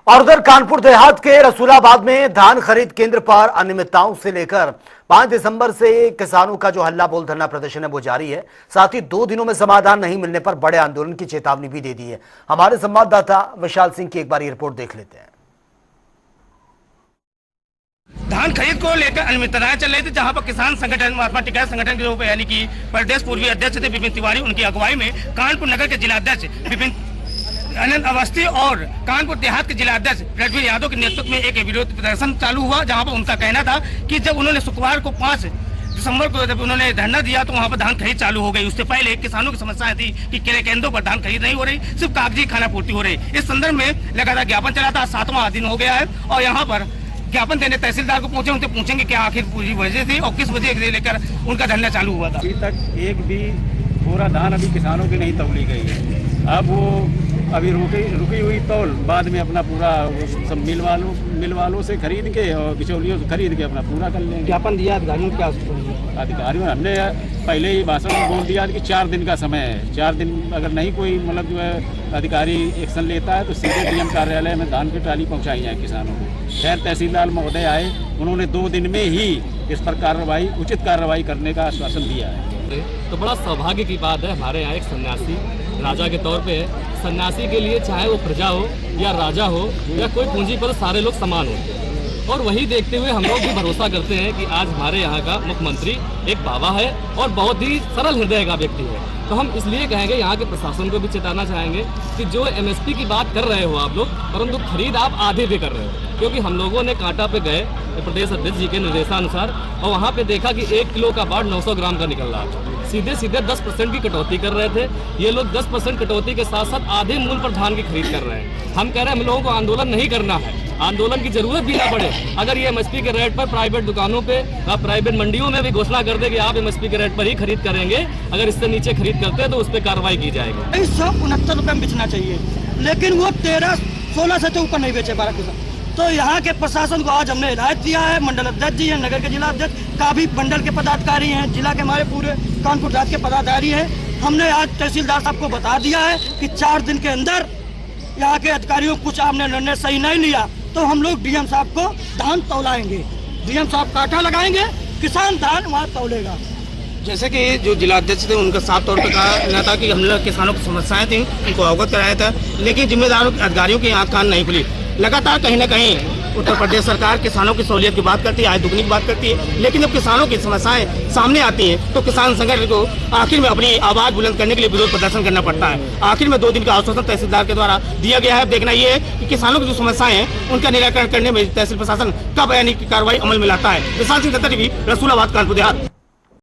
और उधर कानपुर देहात के रसूलाबाद में धान खरीद केंद्र पर अनियमितताओं से लेकर 5 दिसंबर से किसानों का जो हल्ला बोल धरना प्रदर्शन है वो जारी है। साथ ही 2 दिनों में समाधान नहीं मिलने पर बड़े आंदोलन की चेतावनी भी दे दी है। हमारे संवाददाता विशाल सिंह की एक बार रिपोर्ट देख लेते हैं। धान खरीद को लेकर अनियमितताएं चल रही थी, जहां पर किसान संगठन महात्मा टिकैत संगठन के रूप में यानी कि प्रदेश पूर्वी अध्यक्ष थे विपिन तिवारी, उनकी अगुवाई में कानपुर नगर के जिलाध्यक्ष विपिन अनंत अवस्थी और कानपुर देहात के जिलाध्यक्ष रणवीर यादव के नेतृत्व में एक विरोध प्रदर्शन चालू हुआ, जहां पर उनका कहना था कि जब उन्होंने शुक्रवार को 5 दिसंबर को जब उन्होंने धरना दिया तो वहां पर धान खरीद चालू हो गई। उससे पहले किसानों की समस्याएं थी कि क्रय केंद्रों पर धान खरीद नहीं हो रही, सिर्फ कागजी खाना पूर्ति हो रही। इस संदर्भ में लगातार ज्ञापन चला था, 7वां दिन हो गया है और यहाँ पर ज्ञापन देने तहसीलदार को पहुंचे, उनसे पूछेंगे क्या आखिर पूरी वजह थी और किस वजह से लेकर उनका धरना चालू हुआ था। अभी तक एक भी पूरा धान अभी किसानों की नहीं तौली गई है। अब वो अभी रुकी हुई तौल बाद में अपना पूरा सब मिल वालों से खरीद के और बिचौलियों से खरीद के अपना पूरा कर लेंगे। ज्ञापन दिया अधिकारियों को, क्या अधिकारियों हमने पहले ही भाषण में बोल दिया कि 4 दिन का समय है। 4 दिन अगर नहीं कोई मतलब जो है अधिकारी एक्शन लेता है तो सीधे डीएम कार्यालय में धान की ट्राली पहुंचाई जाए किसानों को। खैर तहसीलदार महोदय आए, उन्होंने 2 दिन में ही इस पर उचित कार्रवाई करने का आश्वासन दिया है। तो बड़ा सौभाग्य की बात है, हमारे यहाँ एक सन्यासी राजा के तौर पे है। सन्यासी के लिए चाहे वो प्रजा हो या राजा हो या कोई पूंजी पर सारे लोग समान होते हैं। और वही देखते हुए हम लोग भी भरोसा करते हैं कि आज हमारे यहाँ का मुख्यमंत्री एक बाबा है और बहुत ही सरल हृदय का व्यक्ति है। तो हम इसलिए कहेंगे, यहाँ के प्रशासन को भी चेताना चाहेंगे कि जो एमएसपी की बात कर रहे हो आप लोग, परंतु खरीद आप आधे पे कर रहे हो। क्योंकि हम लोगों ने कांटा पे गए प्रदेश अध्यक्ष जी के निर्देशानुसार और वहाँ पे देखा कि 1 किलो का बाट 900 ग्राम का निकल रहा था। सीधे 10% की कटौती कर रहे थे। ये लोग 10% कटौती के साथ साथ आधे मूल्य पर धान की खरीद कर रहे हैं। हम कह रहे हैं हम लोगों को आंदोलन नहीं करना है, आंदोलन की जरूरत भी ना पड़े। अगर ये एमएसपी के रेट पर प्राइवेट दुकानों पे प्राइवेट मंडियों में भी घोषणा कर दे कि आप एमएसपी के रेट पर ही खरीद करेंगे, अगर इससे नीचे खरीद करते हैं तो उस पर कार्रवाई की जाएगी। 169 रुपए में बेचना चाहिए, लेकिन वो 13-16 से तो ऊपर नहीं बेचे 12 किसान। तो यहाँ के प्रशासन को आज हमने हिदायत दिया है, मंडल अध्यक्ष जी हैं, नगर के जिला अध्यक्ष काफी मंडल के पदाधिकारी हैं, जिला के हमारे पूरे कानपुर देहात के पदाधिकारी हैं। हमने आज तहसीलदार साहब को बता दिया है कि 4 दिन के अंदर यहाँ के अधिकारियों कुछ आपने निर्णय सही नहीं लिया तो हम लोग डीएम साहब को धान तौलाएंगे। डीएम साहब कांटा लगाएंगे, किसान धान वहाँ तौलेगा। जैसे कि जो जिलाध्यक्ष थे उनका साफ तौर पर कहना था कि हम लोग किसानों की समस्याएं थी उनको अवगत कराया था, लेकिन जिम्मेदार अधिकारियों की आंख कान नहीं खुली। लगातार कहीं ना कहीं उत्तर प्रदेश सरकार किसानों की सहूलियत की बात करती है, आय दुगनी की बात करती है, लेकिन जब किसानों की समस्याएं सामने आती हैं तो किसान संगठन को आखिर में अपनी आवाज बुलंद करने के लिए विरोध प्रदर्शन करना पड़ता है। आखिर में 2 दिन का आश्वासन तहसीलदार के द्वारा दिया गया है। देखना ये है कि किसानों की जो समस्याएं हैं उनका निराकरण करने में तहसील प्रशासन कब यानी कार्रवाई अमल में लाता है। विशाल सिंह टीवी, रसूलाबाद, कानपुर देहात।